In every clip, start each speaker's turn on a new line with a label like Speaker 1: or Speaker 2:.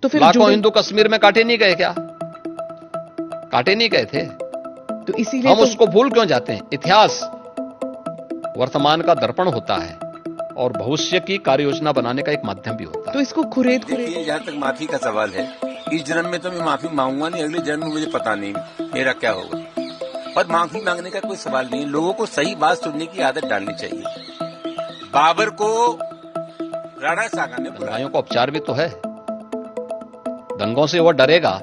Speaker 1: तो फिर
Speaker 2: लाखों हिंदू कश्मीर में काटे नहीं गए क्या? काटे नहीं गए थे?
Speaker 1: तो इसीलिए
Speaker 2: हम उसको भूल क्यों जाते हैं? इतिहास वर्तमान का दर्पण होता है और भविष्य की कार्य योजना बनाने का एक माध्यम भी होता है।
Speaker 1: तो इसको खुरेद
Speaker 3: देखिए, जहाँ तक माफी का सवाल है, इस जन्म में तो मैं माफी मांगूंगा नहीं, अगले जन्म में मुझे पता नहीं मेरा क्या होगा। पर माफी मांगने का कोई सवाल नहीं है, लोगों को सही बात सुनने की आदत डालनी चाहिए। बाबर को राणा सागर ने बुलाया।
Speaker 2: दंगाइयों का उपचार भी तो है। दंगों से वो डरेगा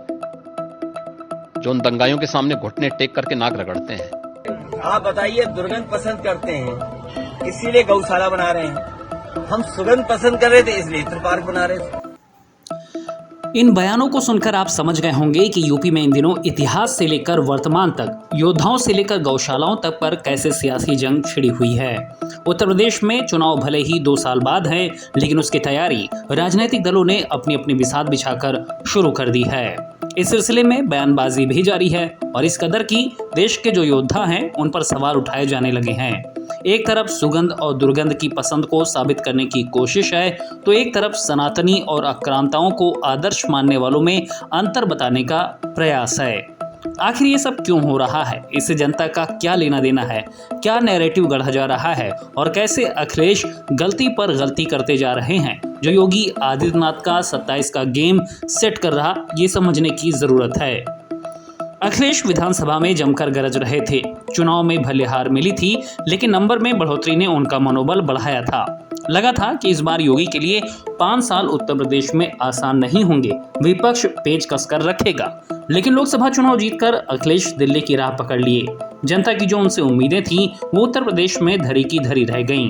Speaker 2: जो उन दंगाइयों के सामने घुटने टेक करके नाक रगड़ते हैं।
Speaker 4: आप बताइए, दुर्गंध पसंद करते हैं इसीलिए गौशाला बना रहे हैं, हम सुगंध पसंद कर रहे थे इसलिए इत्र पार्क बना रहे थे।
Speaker 5: इन बयानों को सुनकर आप समझ गए होंगे कि यूपी में इन दिनों इतिहास से लेकर वर्तमान तक, योद्धाओं से लेकर गौशालाओं तक पर कैसे सियासी जंग छिड़ी हुई है। उत्तर प्रदेश में चुनाव भले ही 2 साल बाद है, लेकिन उसकी तैयारी राजनीतिक दलों ने अपनी अपनी बिसात बिछाकर शुरू कर दी है। इस सिलसिले में बयानबाजी भी जारी है और इस कदर की देश के जो योद्धा हैं उन पर सवाल उठाए जाने लगे हैं। एक तरफ सुगंध और दुर्गंध की पसंद को साबित करने की कोशिश है, तो एक तरफ सनातनी और आक्रांताओं को आदर्श मानने वालों में अंतर बताने का प्रयास है। आखिर ये सब क्यों हो रहा है? इससे जनता का क्या लेना देना है? क्या नैरेटिव गढ़ा जा रहा है और कैसे अखिलेश गलती पर गलती करते जा रहे हैं? जो योगी आदित्यनाथ का 27 का गेम सेट कर रहा, ये समझने की जरूरत है। अखिलेश विधानसभा में जमकर गरज रहे थे। चुनाव में भले हार मिली थी, लेकिन नंबर में बढ़ोतरी ने उनका मनोबल बढ़ाया था। लगा था कि इस बार योगी के लिए 5 साल उत्तर प्रदेश में आसान नहीं होंगे, विपक्ष पेच कसकर रखेगा। लेकिन लोकसभा चुनाव जीतकर अखिलेश दिल्ली की राह पकड़ लिए। जनता की जो उनसे उम्मीदें थीं, वो उत्तर प्रदेश में धरी की धरी रह गईं।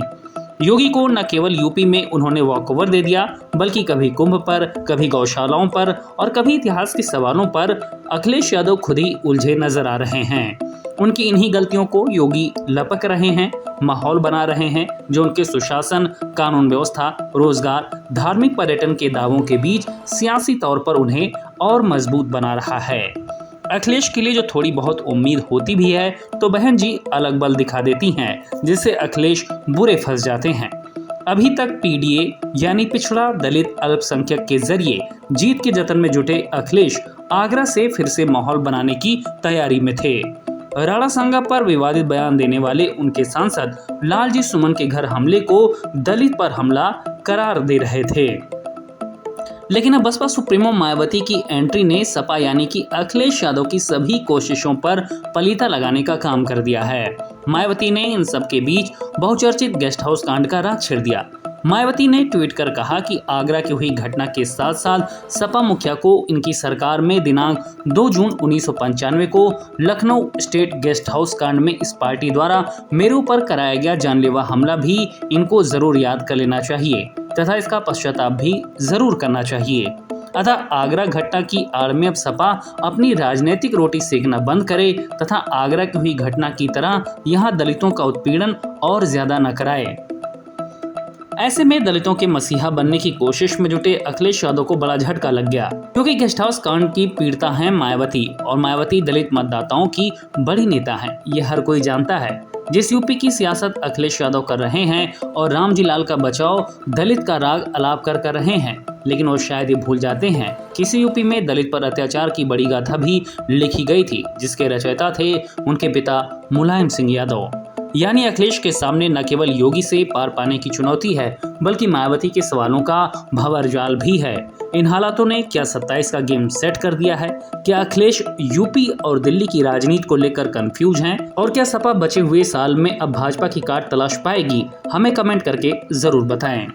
Speaker 5: योगी को न केवल यूपी में उन्होंने वॉकओवर दे दिया, बल्कि कभी कुंभ पर, कभी गौशालाओं पर और कभी इतिहास के सवालों पर अखिलेश यादव खुद ही उलझे नजर आ रहे हैं। उनकी इन्हीं गलतियों को योगी लपक रहे हैं, माहौल बना रहे हैं, जो उनके सुशासन, कानून व्यवस्था, रोजगार, धार्मिक पर्यटन के दावों के बीच सियासी तौर पर उन्हें और मजबूत बना रहा है। अखिलेश के लिए जो थोड़ी बहुत उम्मीद होती भी है, तो बहन जी अलग बल दिखा देती हैं, जिससे अखिलेश बुरे फंस जाते हैं। अभी तक पीडीए यानी पिछड़ा दलित अल्पसंख्यक के जरिए जीत के जतन में जुटे अखिलेश आगरा से फिर से माहौल बनाने की तैयारी में थे। राणा सांगा पर विवादित बयान देने वाले उनके सांसद लालजी सुमन के घर हमले को दलित पर हमला करार दे रहे थे। लेकिन अब बसपा सुप्रीमो मायावती की एंट्री ने सपा यानी कि अखिलेश यादव की सभी कोशिशों पर पलीता लगाने का काम कर दिया है। मायावती ने इन सब के बीच बहुचर्चित गेस्ट हाउस कांड का राग छेड़ दिया। मायावती ने ट्वीट कर कहा कि आगरा की हुई घटना के साथ साथ सपा मुखिया को इनकी सरकार में दिनांक 2 जून 1995 को लखनऊ स्टेट गेस्ट हाउस कांड में इस पार्टी द्वारा मेरे ऊपर कराया गया जानलेवा हमला भी इनको जरूर याद कर लेना चाहिए तथा इसका पश्चाताप भी जरूर करना चाहिए। अतः आगरा घटना की आड़ में अब सपा अपनी राजनीतिक रोटी सेकना बंद करे तथा आगरा की हुई घटना की तरह यहाँ दलितों का उत्पीड़न और ज्यादा न कराए। ऐसे में दलितों के मसीहा बनने की कोशिश में जुटे अखिलेश यादव को बड़ा झटका लग गया, क्योंकि गेस्ट हाउस कांड की पीड़िता हैं मायावती और मायावती दलित मतदाताओं की बड़ी नेता हैं। ये हर कोई जानता है। जिस यूपी की सियासत अखिलेश यादव कर रहे हैं और रामजी लाल का बचाव दलित का राग अलाप कर रहे हैं, लेकिन वो शायद ये भूल जाते हैं किसी यूपी में दलित पर अत्याचार की बड़ी गाथा भी लिखी गई थी, जिसके रचयिता थे उनके पिता मुलायम सिंह यादव। यानी अखिलेश के सामने न केवल योगी से पार पाने की चुनौती है, बल्कि मायावती के सवालों का भंवरजाल भी है। इन हालातों ने क्या 27 का गेम सेट कर दिया है? क्या अखिलेश यूपी और दिल्ली की राजनीति को लेकर कंफ्यूज हैं? और क्या सपा बचे हुए साल में अब भाजपा की काट तलाश पाएगी? हमें कमेंट करके जरूर बताएं।